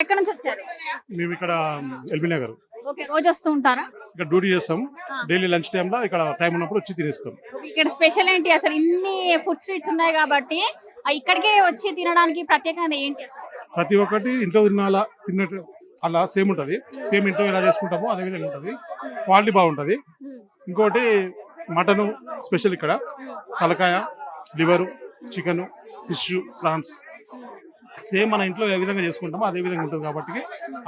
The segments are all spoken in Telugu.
ఎక్కడి నుంచి వచ్చారు? మేము ఇక్కడ ఎల్బీ నగర్ ఓకే, రోజు వస్తూ ఉంటారా? ఇక్కడ డ్యూటీ చేస్తాం. డైలీ లంచ్ టైంలో ఇక్కడ టైం ఉన్నప్పుడు వచ్చి తినేస్తాం. ఇక్కడ స్పెషల్ ఏంటి అసలు? ఇన్ని ఫుడ్ స్ట్రీట్స్ ఉన్నాయి కాబట్టి ఇక్కడికే వచ్చి తినడానికి ప్రత్యేకత ఏంటి అసలు? ప్రతి ఒక్కటి ఇంట్లో తిన్నట్టు అలా సేమ్ ఉంటుంది. సేమ్ ఇంట్లో ఎలా చేసుకుంటామో అదే విధంగా ఉంటుంది. క్వాలిటీ బాగుంటుంది. ఇంకోటి మటన్ స్పెషల్ ఇక్కడ, తలకాయ, liver, chicken, fish, prawns same మన ఇంట్లో ఏ విధంగా చేసుకుంటామో అదే విధంగా ఉంటుంది కాబట్టి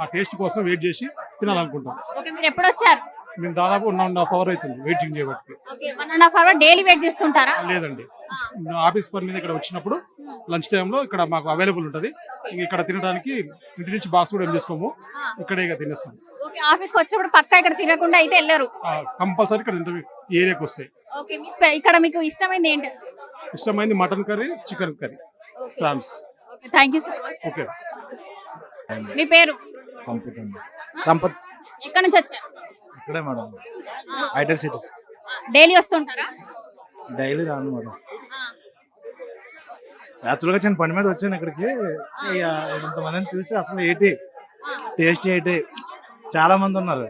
ఆ టేస్ట్ కోసం వెయిట్ చేసి తినాలనుకుంటాం. ఓకే, మీరు ఎప్పుడు వచ్చారు? మేము దాదాపు 1.5 hours అవుతుంది వెయిటింగ్ చేయబట్టి. ఓకే, 1.5 hours డైలీ వెయిట్ చేస్తుంటారా? లేదండి, ఆఫీస్ పని మీద ఇక్కడ వచ్చినప్పుడు లంచ్ టైంలో ఇక్కడ మాకు అవైలబుల్ ఉంటుంది. ఇక్కడ తినడానికి ఇంటి నుంచి బాక్స్ కూడా ఏం చేసుకోము, ఇక్కడే ఇక తినేస్తాం. ఓకే, ఆఫీస్కి వచ్చినప్పుడు పక్కా ఇక్కడ తినకుండా అయితే వెళ్ళరు? కంపల్సరీ ఇక్కడ ఈ ఏరియాకి వస్తాయి. ఓకే, ఇక్కడ మీకు ఇష్టమైంది ఏంటి? ఇష్టమైంది mutton curry, chicken curry, prawns. Thank you so much. Okay, మీ పేరు? సంపత్. ఎక్కడి నుంచి వచ్చారు? ఇక్కడే మేడం, హైటెక్ సిటీస్. డైలీ వస్తుంటారా? డైలీ రాను మేడం, యాక్చువల్గా చిన్న పని మీద వచ్చాను ఇక్కడికి. ఇంతమందిని చూసి అసలు టేస్ట్ చాలా మంది ఉన్నారు.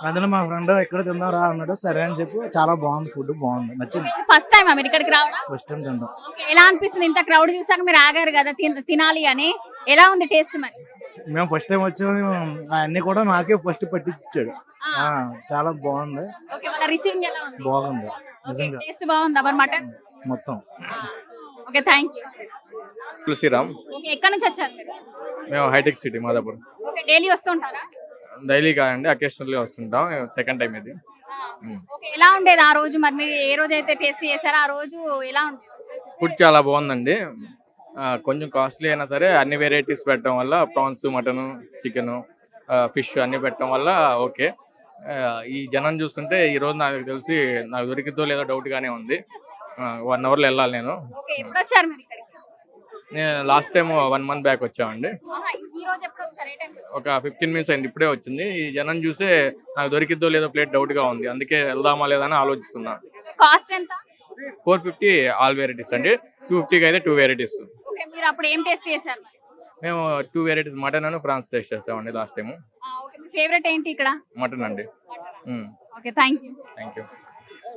అందులో మా ఫ్రెండ్ ఎక్కడ తిందాం రా అన్నాడు. సరే అని చెప్పి చాలా బాగుంది, ఫుడ్ బాగుంది, నచ్చింది. ఫస్ట్ టైం మీరు ఇక్కడికి రావడం? ఫస్ట్ టైం తింటాం. ఎలా అనిపిస్తుంది? ఇంత క్రౌడ్ చూసాక మీరు ఆగారు కదా తినాలి అని, ఎలా ఉంది టేస్ట్ మరి? మేము ఫస్ట్ టైం వచ్చాము, అన్ని కూడా నాకే ఫస్ట్ పట్టించాడు. చాలా బాగుంది. రిసీవింగ్ ఎలా ఉంది? బాగుంది నిజంగా, టేస్ట్ బాగుందా మరి మటన్ మొత్తం? Okay, thank you. Tulasiram. Okay, ఎక్కడి నుంచి వచ్చారు మీరు? మేము hitech city Madhapur. Okay, daily వస్తుంటారా? డైలీ కాదండి, అకేషనల్లీ వస్తుంటాం. సెకండ్ టైం ఇది. ఓకే, ఎలా ఉండేది ఆ రోజు? మరి మీరు ఏ రోజు అయితే టేస్ట్ చేశారో ఆ రోజు ఎలా ఉండేది? ఫుడ్ చాలా బాగుందండి. కొంచెం కాస్ట్లీ అయినా సరే అన్ని వెరైటీస్ పెట్టడం వల్ల, ప్రాన్స్, మటన్, చికెన్, ఫిష్ అన్ని పెట్టడం వల్ల ఓకే. ఈ జనం చూస్తుంటే ఈ రోజు నాకు తెలిసి నాకు దొరికిద్దో లేదో డౌట్ గానే ఉంది. 1 hourలో వెళ్ళాలి నేను. ఓకే, ఎప్పుడు వచ్చారు మీరు ఇక్కడికి? నేను లాస్ట్ టైం 1 month బ్యాక్ వచ్చామండి. ఈ రోజు ఎప్పుడు వచ్చారు? ఏ టైంకి వచ్చారు? ఒక 15 minutes అయింది, ఇప్పుడే వచ్చింది. ఈ జనం చూసే నాకు దొరికిద్దో లేదో ప్లేట్ డౌట్ గా ఉంది, అందుకే వెళ్దామా లేదా అని ఆలోచిస్తున్నా. కాస్ట్ ఎంత? 450 ఆల్ వెరైటీస్ అండి. 250కి అయితే 2 వెరైటీస్. ఓకే, మీరు అప్పుడు ఏం టేస్ట్ చేశారు మరి? మేము 2 varieties mutton and prawns taste చేసామండి లాస్ట్ టైం. ఓకే, మీ ఫేవరెట్ ఏంటి ఇక్కడ? మటన్ అండి. Okay, thank you. Thank you.